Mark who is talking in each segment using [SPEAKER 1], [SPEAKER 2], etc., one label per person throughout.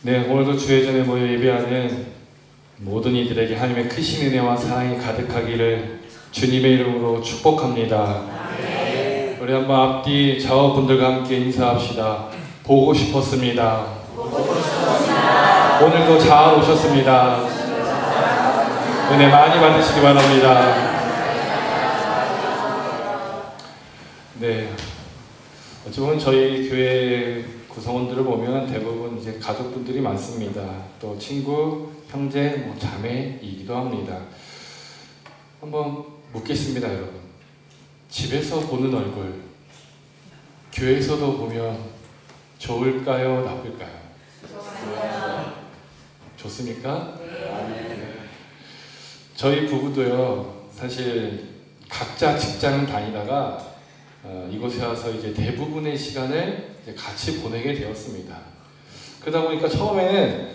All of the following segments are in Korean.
[SPEAKER 1] 네, 오늘도 주의 전에 모여 예배하는 모든 이들에게 하나님의 크신 은혜와 사랑이 가득하기를 주님의 이름으로 축복합니다. 우리 한번 앞뒤 좌우분들과 함께 인사합시다. 보고 싶었습니다. 오늘도 잘 오셨습니다. 은혜 많이 받으시기 바랍니다. 네, 어찌 보면 저희 교회 구성원들을 보면 대부분 이제 가족분들이 많습니다. 또 친구, 형제, 자매이기도 합니다. 한번 묻겠습니다, 여러분. 집에서 보는 얼굴, 교회에서도 보면 좋을까요, 나쁠까요? 좋습니까? 네. 저희 부부도요, 사실 각자 직장을 다니다가 이곳에 와서 이제 대부분의 시간을 이제 같이 보내게 되었습니다. 그러다 보니까 처음에는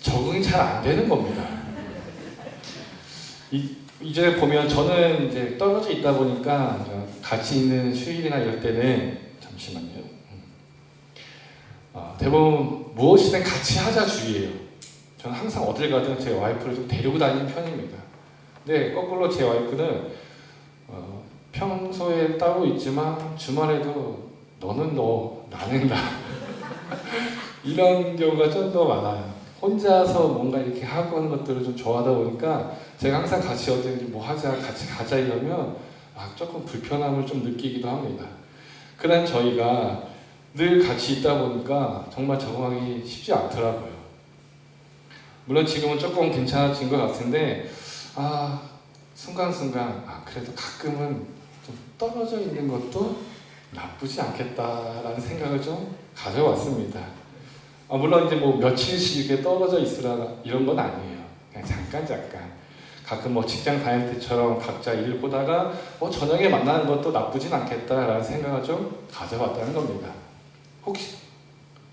[SPEAKER 1] 적응이 잘 안 되는 겁니다. 이제 보면 저는 이제 떨어져 있다 보니까 같이 있는 휴일이나 이럴 때는 잠시만요. 대부분 무엇이든 같이 하자 주의예요. 저는 항상 어딜 가든 제 와이프를 좀 데리고 다니는 편입니다. 근데 거꾸로 제 와이프는 평소에 따로 있지만 주말에도 너는 너, 나는 나 이런 경우가 좀 더 많아요. 혼자서 뭔가 이렇게 하고 하는 것들을 좀 좋아하다 보니까 제가 항상 같이 어디 뭐 하자, 같이 가자 이러면 조금 불편함을 좀 느끼기도 합니다. 그런 저희가 늘 같이 있다 보니까 정말 적응하기 쉽지 않더라고요. 물론 지금은 조금 괜찮아진 것 같은데 순간순간 그래도 가끔은 좀 떨어져 있는 것도 나쁘지 않겠다라는 생각을 좀 가져왔습니다. 물론 이제 뭐 며칠씩 이렇게 떨어져 있으라 이런 건 아니에요. 그냥 잠깐 가끔 직장 다닐 때처럼 각자 일 보다가 저녁에 만나는 것도 나쁘진 않겠다라는 생각을 좀 가져봤다는 겁니다.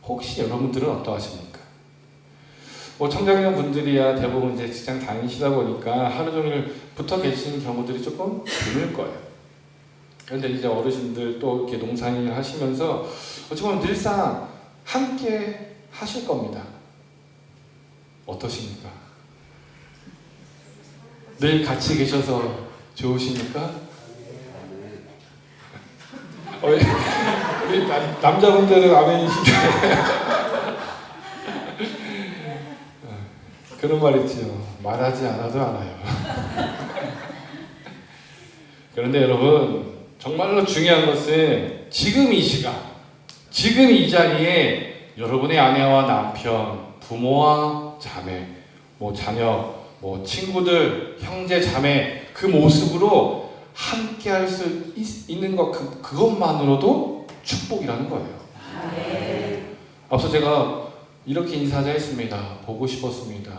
[SPEAKER 1] 혹시 여러분들은 어떠하십니까? 청장년 분들이야 대부분 이제 직장 다니시다 보니까 하루 종일 붙어 계시는 경우들이 조금 드물 거예요. 그런데 이제 어르신들 또 이렇게 농사일 하시면서 어찌보면 늘상 함께 하실 겁니다. 어떠십니까? 늘 같이 계셔서 좋으십니까? 우리 남자분들은 아멘이시죠? 그런 말 있죠. 말하지 않아도 알아요. 그런데 여러분, 정말로 중요한 것은 지금 이 시간, 지금 이 자리에 여러분의 아내와 남편, 부모와 자매, 자녀, 친구들, 형제, 자매 그 모습으로 함께 할 수 있는 것 그것만으로도 축복이라는 거예요. 앞서 제가 이렇게 인사하자 했습니다. 보고 싶었습니다.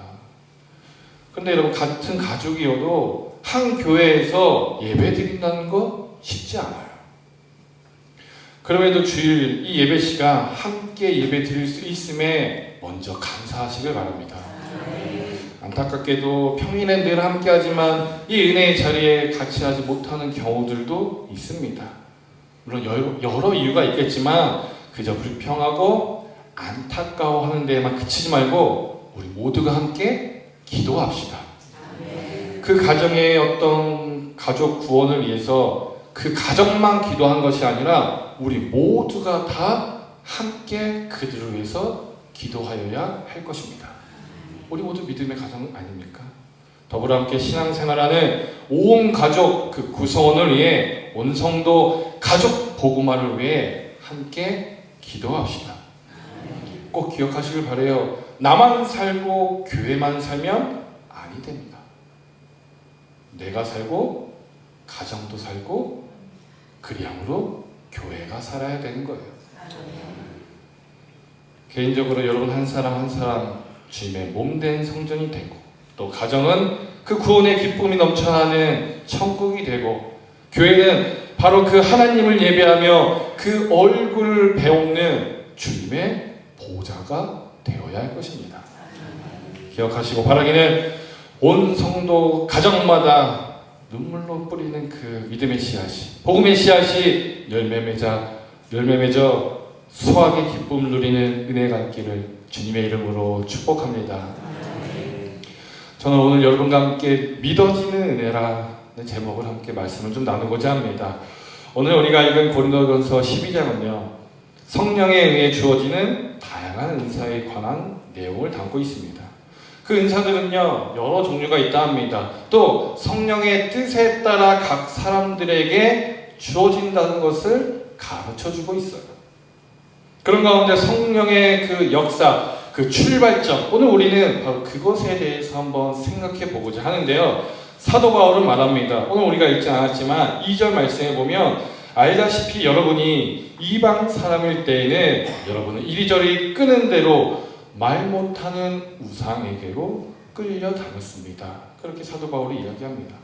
[SPEAKER 1] 근데 여러분 같은 가족이어도 한 교회에서 예배 드린다는 거 쉽지 않아요. 그럼에도 주일 이 예배 시간 함께 예배 드릴 수 있음에 먼저 감사하시길 바랍니다. 안타깝게도 평일엔 늘 함께 하지만 이 은혜의 자리에 같이 하지 못하는 경우들도 있습니다. 물론 여러 이유가 있겠지만 그저 불평하고 안타까워하는 데에만 그치지 말고 우리 모두가 함께 기도합시다. 그 가정의 어떤 가족 구원을 위해서 그 가정만 기도한 것이 아니라 우리 모두가 다 함께 그들을 위해서 기도하여야 할 것입니다. 우리 모두 믿음의 가정 아닙니까? 더불어 함께 신앙생활하는 온 가족 그 구성원을 위해 온 성도 가족 복음화를 위해 함께 기도합시다. 꼭 기억하시길 바라요. 나만 살고 교회만 살면 아니 됩니다. 내가 살고 가정도 살고 그리함으로 교회가 살아야 되는 거예요. 개인적으로 여러분 한 사람 한 사람 주님의 몸된 성전이 되고 또 가정은 그 구원의 기쁨이 넘쳐나는 천국이 되고 교회는 바로 그 하나님을 예배하며 그 얼굴을 배우는 주님의 보좌가 되어야 할 것입니다. 기억하시고 바라기는 온 성도 가정마다 눈물로 뿌리는 그 믿음의 씨앗이 복음의 씨앗이 열매 맺어 수확의 기쁨을 누리는 은혜가 있기를 주님의 이름으로 축복합니다. 저는 오늘 여러분과 함께 믿어지는 은혜라는 제목을 함께 말씀을 좀 나누고자 합니다. 오늘 우리가 읽은 고린도전서 12장은요, 성령에 의해 주어지는 다양한 은사에 관한 내용을 담고 있습니다. 그 은사들은요, 여러 종류가 있다 합니다. 또 성령의 뜻에 따라 각 사람들에게 주어진다는 것을 가르쳐주고 있어요. 그런 가운데 성령의 그 역사, 그 출발점, 오늘 우리는 바로 그것에 대해서 한번 생각해 보고자 하는데요. 사도 바울은 말합니다. 오늘 우리가 읽지 않았지만 2절 말씀에 보면, 알다시피 여러분이 이방 사람일 때에는 여러분은 이리저리 끄는 대로 말 못하는 우상에게로 끌려다녔습니다. 그렇게 사도 바울이 이야기합니다.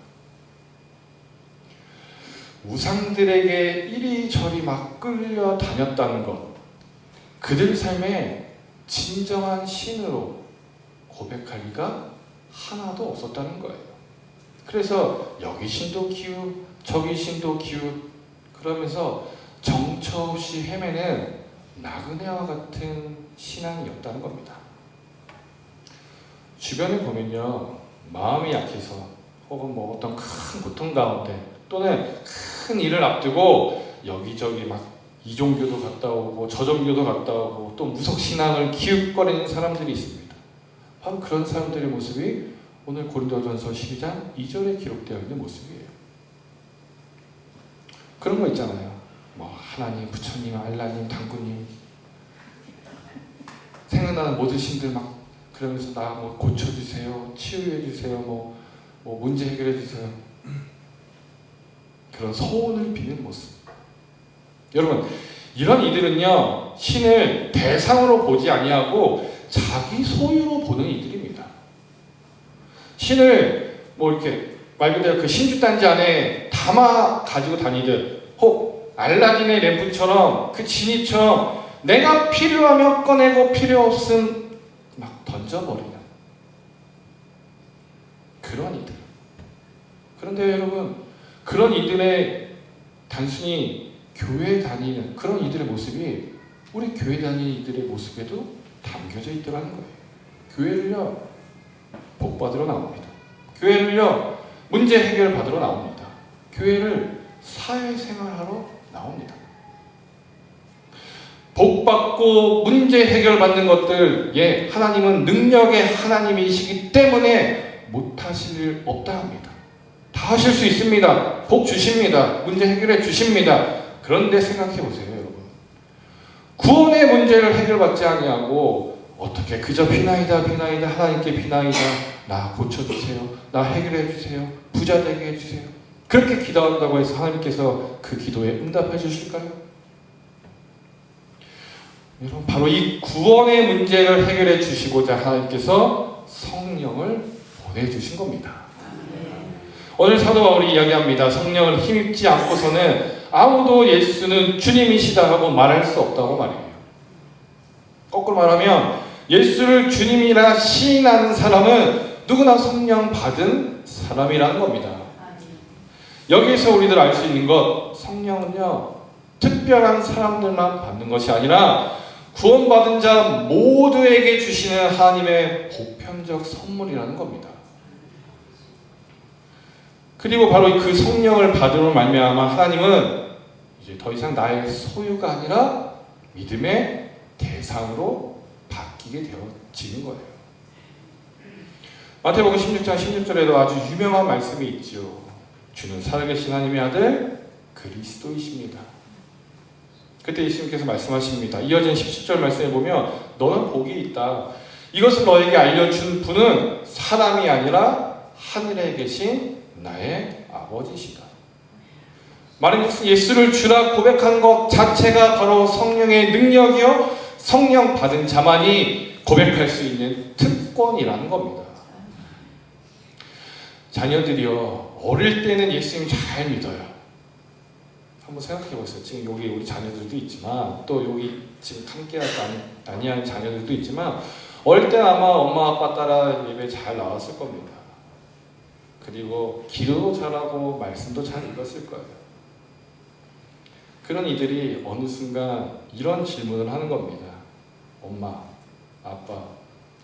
[SPEAKER 1] 우상들에게 이리저리 막 끌려다녔다는 것, 그들 삶에 진정한 신으로 고백할 리가 하나도 없었다는 거예요. 그래서 여기 신도 기웃, 저기 신도 기웃 그러면서 정처 없이 헤매는 나그네와 같은 신앙이었다는 겁니다. 주변에 보면요, 마음이 약해서 혹은 뭐 어떤 큰 고통 가운데 또는 큰 일을 앞두고 여기저기 막 이 종교도 갔다 오고 저 종교도 갔다 오고 또 무속신앙을 기웃거리는 사람들이 있습니다. 바로 그런 사람들의 모습이 오늘 고린도전서 12장 2절에 기록되어 있는 모습이에요. 그런 거 있잖아요. 뭐 하나님, 부처님, 알라님, 당구님, 생각나는 모든 신들 막 그러면서 나 뭐 고쳐주세요, 치유해주세요, 뭐 문제 해결해주세요. 그런 소원을 비는 모습. 여러분, 이런 이들은요, 신을 대상으로 보지 아니하고 자기 소유로 보는 이들입니다. 신을 뭐 이렇게 말 그대로 그 신주단지 안에 담아 가지고 다니듯, 혹 알라딘의 램프처럼 그 지니처럼 내가 필요하면 꺼내고 필요 없음 막 던져버리는 그런 이들. 그런데 여러분, 그런 이들의 단순히 교회 다니는 그런 이들의 모습이 우리 교회 다니는 이들의 모습에도 담겨져 있더라는 거예요. 교회를요, 복 받으러 나옵니다. 교회를요, 문제 해결 받으러 나옵니다. 교회를 사회생활하러 나옵니다. 복 받고 문제 해결 받는 것들, 예, 하나님은 능력의 하나님이시기 때문에 못하실 일 없다 합니다. 다 하실 수 있습니다. 복 주십니다. 문제 해결해 주십니다. 그런데 생각해 보세요, 여러분. 구원의 문제를 해결받지 아니하고 어떻게 그저 비나이다 하나님께 비나이다, 나 고쳐주세요, 나 해결해 주세요, 부자 되게 해주세요, 그렇게 기도한다고 해서 하나님께서 그 기도에 응답해 주실까요? 여러분, 바로 이 구원의 문제를 해결해 주시고자 하나님께서 성령을 보내주신 겁니다. 오늘 사도 바울이 이야기합니다. 성령을 힘입지 않고서는 아무도 예수는 주님이시다 하고 말할 수 없다고 말해요. 거꾸로 말하면 예수를 주님이라 시인하는 사람은 누구나 성령 받은 사람이라는 겁니다. 여기에서 우리들 알 수 있는 것, 성령은요, 특별한 사람들만 받는 것이 아니라 구원받은 자 모두에게 주시는 하나님의 보편적 선물이라는 겁니다. 그리고 바로 그 성령을 받음으로 말미암아 하나님은 이제 더 이상 나의 소유가 아니라 믿음의 대상으로 바뀌게 되어지는 거예요. 마태복음 16장 16절에도 아주 유명한 말씀이 있죠. 주는 살아계신 하나님의 아들 그리스도이십니다. 그때 예수님께서 말씀하십니다. 이어진 17절 말씀에 보면 너는 복이 있다. 이것을 너에게 알려준 분은 사람이 아니라 하늘에 계신 나의 아버지시다. 말은 예수를 주라 고백한 것 자체가 바로 성령의 능력이요, 성령 받은 자만이 고백할 수 있는 특권이라는 겁니다. 자녀들이요, 어릴 때는 예수님 잘 믿어요. 한번 생각해 보세요. 지금 여기 우리 자녀들도 있지만, 또 여기 지금 함께하지 아니하는 자녀들도 있지만, 어릴 때는 아마 엄마 아빠 따라 예배 잘 나왔을 겁니다. 그리고 기도도 잘하고 말씀도 잘 읽었을 거예요. 그런 이들이 어느 순간 이런 질문을 하는 겁니다. 엄마, 아빠,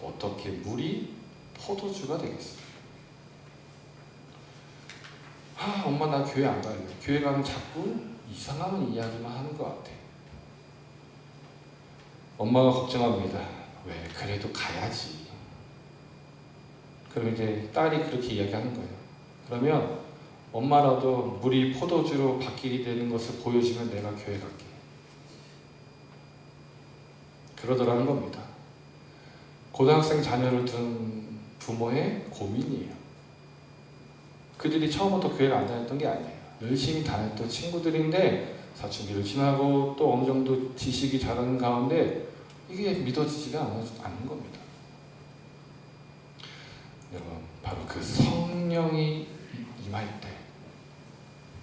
[SPEAKER 1] 어떻게 물이 포도주가 되겠어? 엄마 나 교회 안 갈래. 교회 가면 자꾸 이상한 이야기만 하는 것 같아. 엄마가 걱정합니다. 왜? 그래도 가야지. 그럼 이제 딸이 그렇게 이야기하는 거예요. 그러면 엄마라도 물이 포도주로 바뀌게 되는 것을 보여주면 내가 교회 갈게. 그러더라는 겁니다. 고등학생 자녀를 둔 부모의 고민이에요. 그들이 처음부터 교회를 안 다녔던 게 아니에요. 열심히 다녔던 친구들인데 사춘기를 지나고 또 어느 정도 지식이 자라는 가운데 이게 믿어지지가 않는 겁니다. 여러분, 바로 그 성령이 임할 때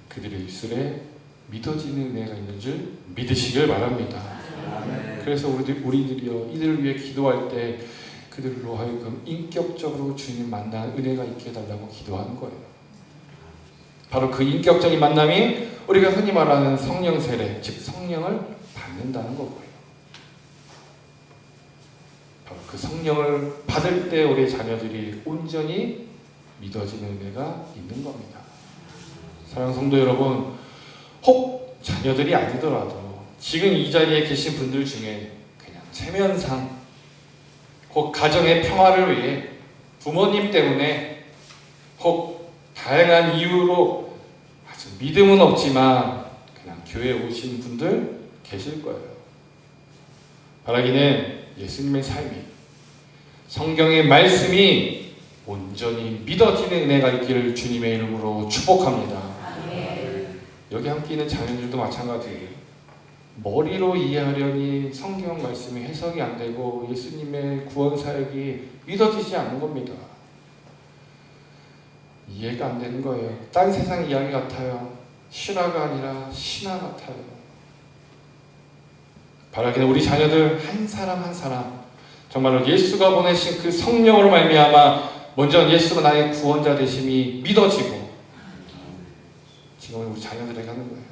[SPEAKER 1] 그들의 입술에 믿어지는 은혜가 있는 줄 믿으시길 바랍니다. 그래서 우리들이요, 이들을 위해 기도할 때 그들로 하여금 인격적으로 주님 만나는 은혜가 있게 해달라고 기도하는 거예요. 바로 그 인격적인 만남이 우리가 흔히 말하는 성령 세례, 즉 성령을 받는다는 거고요. 바로 그 성령을 받을 때 우리 자녀들이 온전히 믿어지는 은혜가 있는 겁니다. 사랑하는 성도 여러분, 혹 자녀들이 아니더라도 지금 이 자리에 계신 분들 중에 그냥 체면상 혹 가정의 평화를 위해 부모님 때문에 혹 다양한 이유로 아주 믿음은 없지만 그냥 교회에 오신 분들 계실 거예요. 바라기는 예수님의 삶이, 성경의 말씀이 온전히 믿어지는 은혜가 있기를 주님의 이름으로 축복합니다. 여기 함께 있는 자녀들도 마찬가지예요. 머리로 이해하려니 성경 말씀이 해석이 안 되고 예수님의 구원 사역이 믿어지지 않는 겁니다. 이해가 안 되는 거예요. 딴 세상 이야기 같아요. 실화가 아니라 신화 같아요. 바라기는 우리 자녀들 한 사람 한 사람 정말로 예수가 보내신 그 성령으로 말미암아 먼저 예수가 나의 구원자 되심이 믿어지고 지금은 우리 자녀들에게 하는 거예요.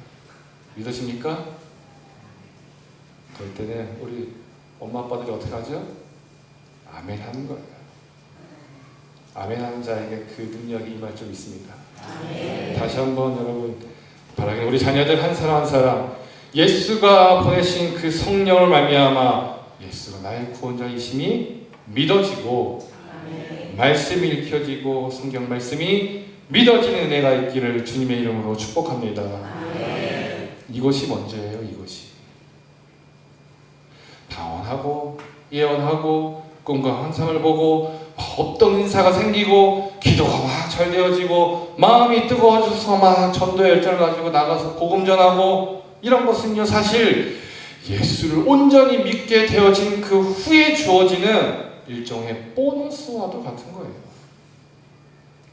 [SPEAKER 1] 믿어집니까? 그럴 때는 우리 엄마 아빠들이 어떻게 하죠? 아멘 하는 거예요. 아멘 하는 자에게 그 능력이 임할 줄 믿습니다. 다시 한번 여러분 바라기는 우리 자녀들 한 사람 한 사람 예수가 보내신 그 성령을 말미암아 예수가 나의 구원자이심이 믿어지고 말씀이 읽혀지고 성경 말씀이 믿어지는 은혜가 있기를 주님의 이름으로 축복합니다. 이것이 먼저예요. 이것이 방언하고 예언하고 꿈과 환상을 보고 어떤 은사가 생기고 기도가 막 잘 되어지고 마음이 뜨거워져서 막 전도 열정을 가지고 나가서 복음 전하고 이런 것은요 사실 예수를 온전히 믿게 되어진 그 후에 주어지는 일종의 보너스와도 같은 거예요.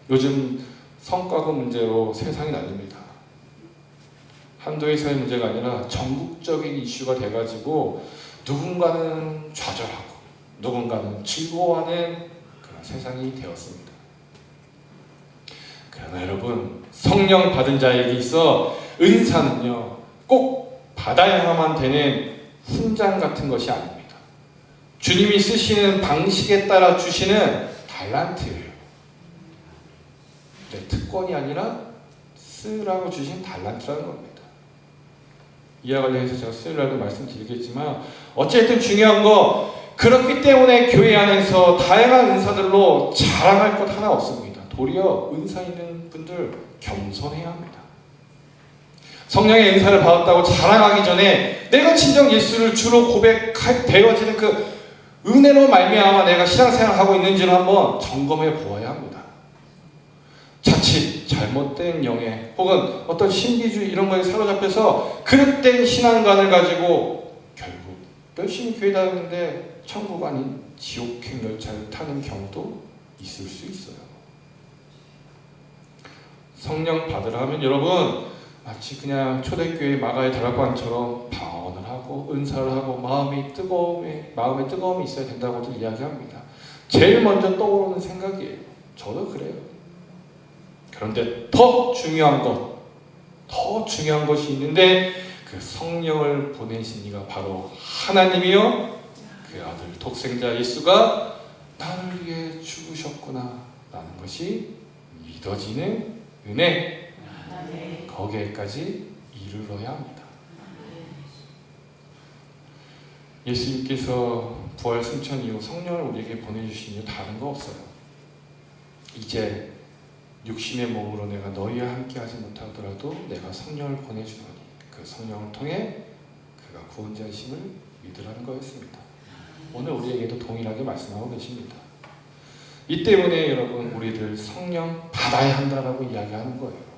[SPEAKER 1] 요즘 성과급 문제로 세상이 난립니다. 한두 회사의 문제가 아니라 전국적인 이슈가 돼가지고 누군가는 좌절하고 누군가는 즐거워하는 그런 세상이 되었습니다. 그러나 여러분, 성령 받은 자에게 있어 은사는요 꼭 받아야만 되는 훈장 같은 것이 아닙니다. 주님이 쓰시는 방식에 따라 주시는 달란트예요. 네, 특권이 아니라 쓰라고 주신 달란트라는 겁니다. 이와 관련해서 제가 수요일날도 말씀드리겠지만 어쨌든 중요한 거 그렇기 때문에 교회 안에서 다양한 은사들로 자랑할 것 하나 없습니다. 도리어 은사 있는 분들 겸손해야 합니다. 성령의 은사를 받았다고 자랑하기 전에 내가 진정 예수를 주로 고백되어지는 그 은혜로 말미암아 내가 신앙생활하고 있는지를 한번 점검해 보아야 합니다. 자칫 잘못된 영에 혹은 어떤 신비주의 이런 거에 사로잡혀서 그릇된 신앙관을 가지고 결국 열심히 교회 다니는데 천국 아닌 지옥행 열차를 타는 경우도 있을 수 있어요. 성령 받으라 하면 여러분 마치 그냥 초대교회 마가의 다락방처럼 방언을 하고 은사를 하고 마음에 뜨거움이 있어야 된다고도 이야기합니다. 제일 먼저 떠오르는 생각이에요. 저도 그래요. 그런데 더 중요한 것이 있는데 그 성령을 보내신 이가 바로 하나님이요 그 아들 독생자 예수가 나를 위해 죽으셨구나 라는 것이 믿어지는 은혜, 거기에까지 이르러야 합니다. 예수님께서 부활 승천 이후 성령을 우리에게 보내주신 이유 다른 거 없어요. 이제 육신의 몸으로 내가 너희와 함께 하지 못하더라도 내가 성령을 보내주노니 그 성령을 통해 그가 구원자이심을 믿으라는 거였습니다. 오늘 우리에게도 동일하게 말씀하고 계십니다. 이 때문에 여러분 우리를 성령 받아야 한다라고 이야기하는 거예요.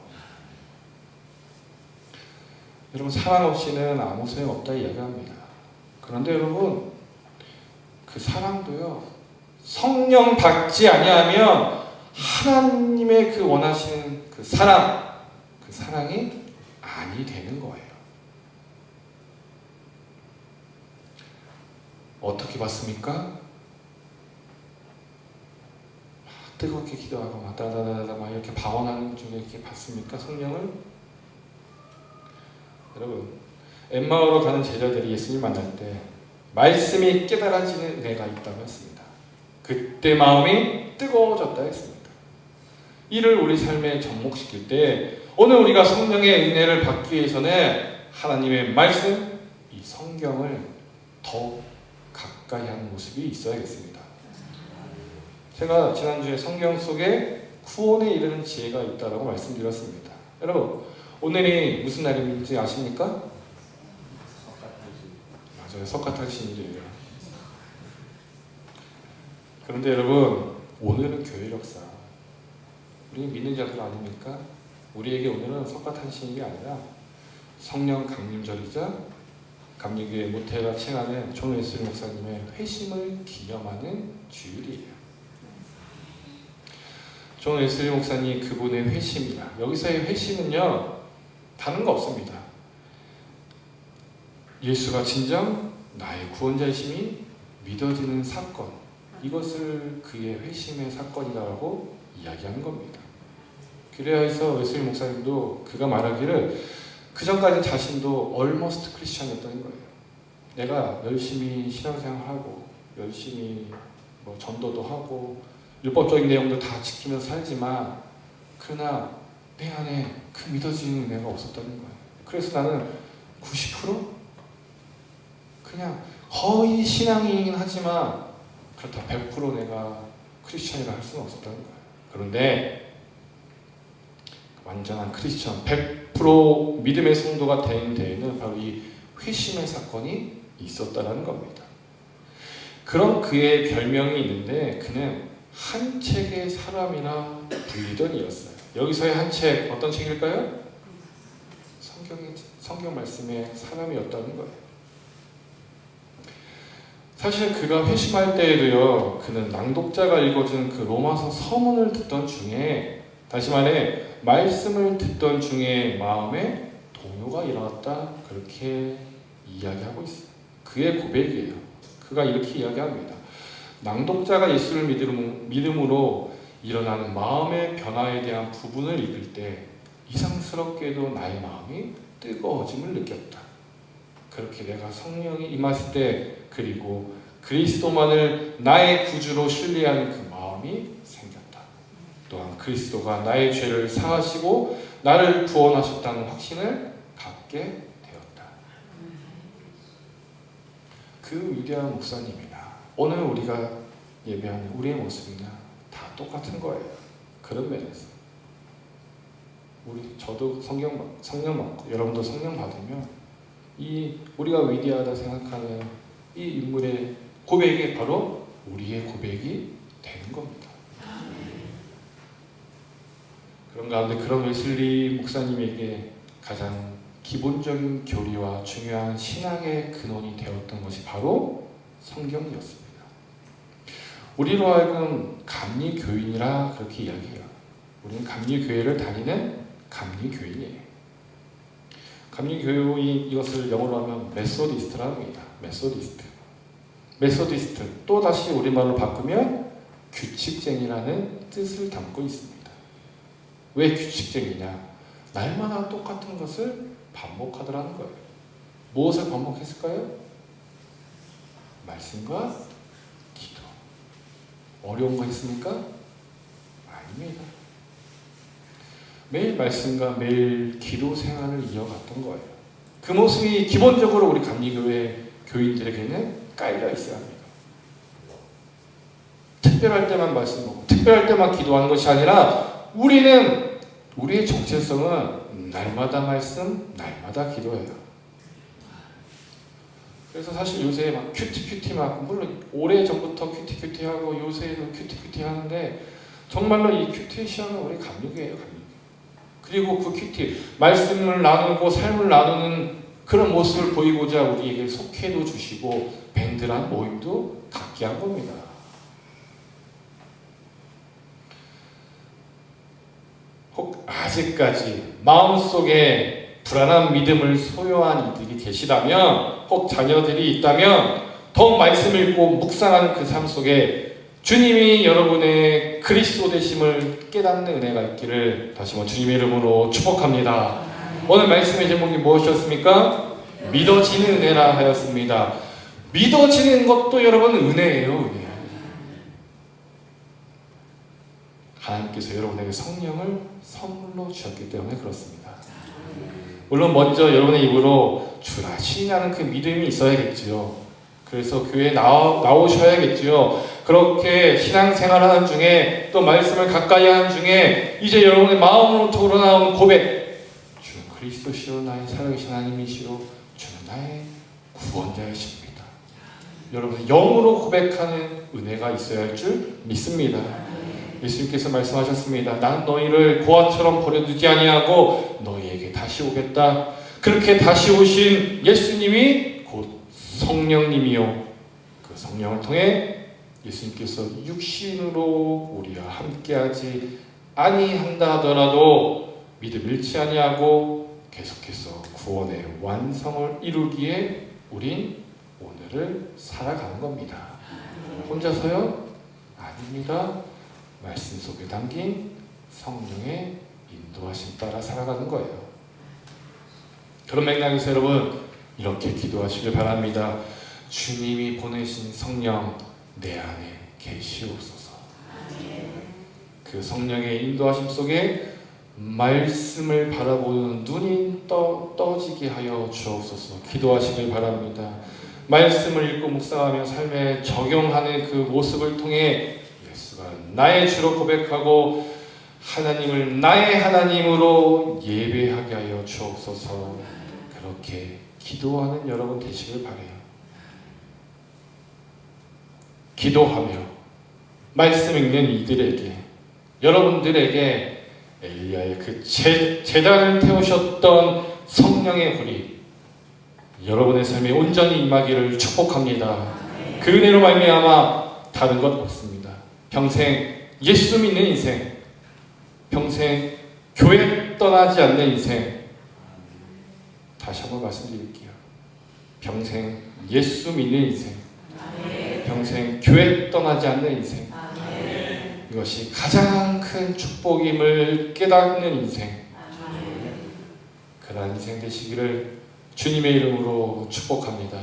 [SPEAKER 1] 여러분 사랑 없이는 아무 소용 없다 이야기합니다. 그런데 여러분 그 사랑도요 성령 받지 아니하면 하나님의 그 원하시는 그 사랑이 아니 되는 거예요. 어떻게 받습니까? 뜨겁게 기도하고 막 다다다다 막 이렇게 방언하는 중에 이렇게 받습니까? 성령을? 여러분 엠마오로 가는 제자들이 예수님 만날 때 말씀이 깨달아지는 은혜가 있다고 했습니다. 그때 마음이 뜨거워졌다 했습니다. 이를 우리 삶에 접목시킬 때 오늘 우리가 성령의 은혜를 받기 위해서는 하나님의 말씀, 이 성경을 더 가까이 하는 모습이 있어야겠습니다. 제가 지난주에 성경 속에 구원에 이르는 지혜가 있다고 말씀드렸습니다. 여러분 오늘이 무슨 날인지 아십니까? 맞아요. 석가탄신일이에요. 그런데 여러분 오늘은 교회 역사 우리 믿는 자들 아닙니까? 우리에게 오늘은 석가탄신일이 아니라 성령 강림절이자 감리교회 모태가 칭하는 존 웨슬리 목사님의 회심을 기념하는 주일이에요. 존 웨슬리 목사님 그분의 회심이라 여기서의 회심은요 다른 거 없습니다. 예수가 진정 나의 구원자이심이 믿어지는 사건 이것을 그의 회심의 사건이라고 이야기하는 겁니다. 그래야 해서 웨슬리 목사님도 그가 말하기를 그 전까지 자신도 almost 크리스천이었다는 거예요. 내가 열심히 신앙생활하고 열심히 뭐 전도도 하고 율법적인 내용도 다 지키면서 살지만 그러나 내 안에 그 믿어지는 은혜가 없었다는 거예요. 그래서 나는 90% 그냥 거의 신앙이긴 하지만 그렇다 100% 내가 크리스천이라 할 수는 없었다는 거예요. 그런데 완전한 크리스천 100% 믿음의 성도가 된 데에는 바로 이 회심의 사건이 있었다는 겁니다. 그런 그의 별명이 있는데 그는 한 책의 사람이라 불리던 이였어요. 여기서의 한 책 어떤 책일까요? 성경 말씀의 사람이었다는 거예요. 사실 그가 회심할 때에도요 그는 낭독자가 읽어준 그 로마서 서문을 듣던 중에 다시 말해 말씀을 듣던 중에 마음에 동요가 일어났다 그렇게 이야기하고 있어요. 그의 고백이에요. 그가 이렇게 이야기합니다. 낭독자가 예수를 믿음으로 일어나는 마음의 변화에 대한 부분을 읽을 때 이상스럽게도 나의 마음이 뜨거워짐을 느꼈다. 그렇게 내가 성령이 임했을 때 그리고 그리스도만을 나의 구주로 신뢰하는 그 마음이 생겼다. 또한 그리스도가 나의 죄를 사하시고 나를 구원하셨다는 확신을 갖게 되었다. 그 위대한 목사님이나 오늘 우리가 예배하는 우리의 모습이나 다 똑같은 거예요. 그런 면에서 저도 성령 받고 여러분도 성령 받으면 이 우리가 위대하다 생각하는 이 인물의 고백이 바로 우리의 고백이 되는 겁니다. 그런 가운데 그런 웨슬리 목사님에게 가장 기본적인 교리와 중요한 신앙의 근원이 되었던 것이 바로 성경이었습니다. 우리로 하여금 감리교인이라 그렇게 이야기해요. 우리는 감리교회를 다니는 감리교인이에요. 감리교인 이것을 영어로 하면 메소디스트라고 합니다. 메소디스트 또다시 우리말로 바꾸면 규칙쟁이라는 뜻을 담고 있습니다. 왜 규칙쟁이냐? 날마다 똑같은 것을 반복하더라는 거예요. 무엇을 반복했을까요? 말씀과 기도. 어려운 거 있습니까? 아닙니다. 매일 말씀과 매일 기도 생활을 이어갔던 거예요. 그 모습이 기본적으로 우리 감리교회 교인들에게는 깔려 있어야 합니다. 특별할 때만 말씀 보고 특별할 때만 기도하는 것이 아니라 우리의 정체성은 날마다 말씀, 날마다 기도예요. 그래서 사실 요새 막 큐티 막 물론 오래전부터 큐티 하고 요새도 큐티 하는데 정말로 이 큐티의 시작은 우리 감리교회예요. 감리교. 그리고 그 큐티 말씀을 나누고 삶을 나누는 그런 모습을 보이고자 우리에게 속회도 주시고 밴드란 모임도 갖게 한 겁니다. 혹 아직까지 마음속에 불안한 믿음을 소유한 이들이 계시다면, 혹 자녀들이 있다면 더욱 말씀을 읽고 묵상하는 그 삶 속에 주님이 여러분의 그리스도 되심을 깨닫는 은혜가 있기를 다시 한번 주님의 이름으로 축복합니다. 오늘 말씀의 제목이 무엇이었습니까? 믿어지는 은혜라 하였습니다. 믿어지는 것도 여러분 은혜예요. 은혜. 하나님께서 여러분에게 성령을 선물로 주셨기 때문에 그렇습니다. 물론 먼저 여러분의 입으로 주라 시인하는 그 믿음이 있어야겠지요. 그래서 교회에 나오셔야겠지요. 그렇게 신앙생활하는 중에 또 말씀을 가까이 하는 중에 이제 여러분의 마음으로 우러나오는 고백, 주는 그리스도시요 나의 살아계신 하나님이시요 주는 나의 구원자이십니다. 여러분 영으로 고백하는 은혜가 있어야 할 줄 믿습니다. 예수님께서 말씀하셨습니다. 나는 너희를 고아처럼 버려두지 아니하고 너희에게 다시 오겠다. 그렇게 다시 오신 예수님이 곧 성령님이요, 그 성령을 통해 예수님께서 육신으로 우리와 함께하지 아니한다 하더라도 믿음 잃지 아니하고 계속해서 구원의 완성을 이루기에 우린 오늘을 살아가는 겁니다. 혼자서요? 아닙니다. 말씀 속에 담긴 성령의 인도하심 따라 살아가는 거예요. 그런 맥락에서 여러분 이렇게 기도하시길 바랍니다. 주님이 보내신 성령 내 안에 계시옵소서. 그 성령의 인도하심 속에 말씀을 바라보는 눈이 떠지게 하여 주옵소서. 기도하시길 바랍니다. 말씀을 읽고 묵상하며 삶에 적용하는 그 모습을 통해 예수가 나의 주로 고백하고 하나님을 나의 하나님으로 예배하게 하여 주옵소서. 그렇게 기도하는 여러분 되시길 바라요. 기도하며 말씀 읽는 이들에게, 여러분들에게 엘리야의 그 제단을 태우셨던 성령의 불이 여러분의 삶에 온전히 임하기를 축복합니다. 그 은혜로 말미암아 다른 것 없습니다. 평생 예수 믿는 인생, 평생 교회 떠나지 않는 인생. 다시 한번 말씀드릴게요. 평생 예수 믿는 인생, 평생 교회 떠나지 않는 인생. 이것이 가장 큰 축복임을 깨닫는 인생. 그러한 인생 되시기를 주님의 이름으로 축복합니다.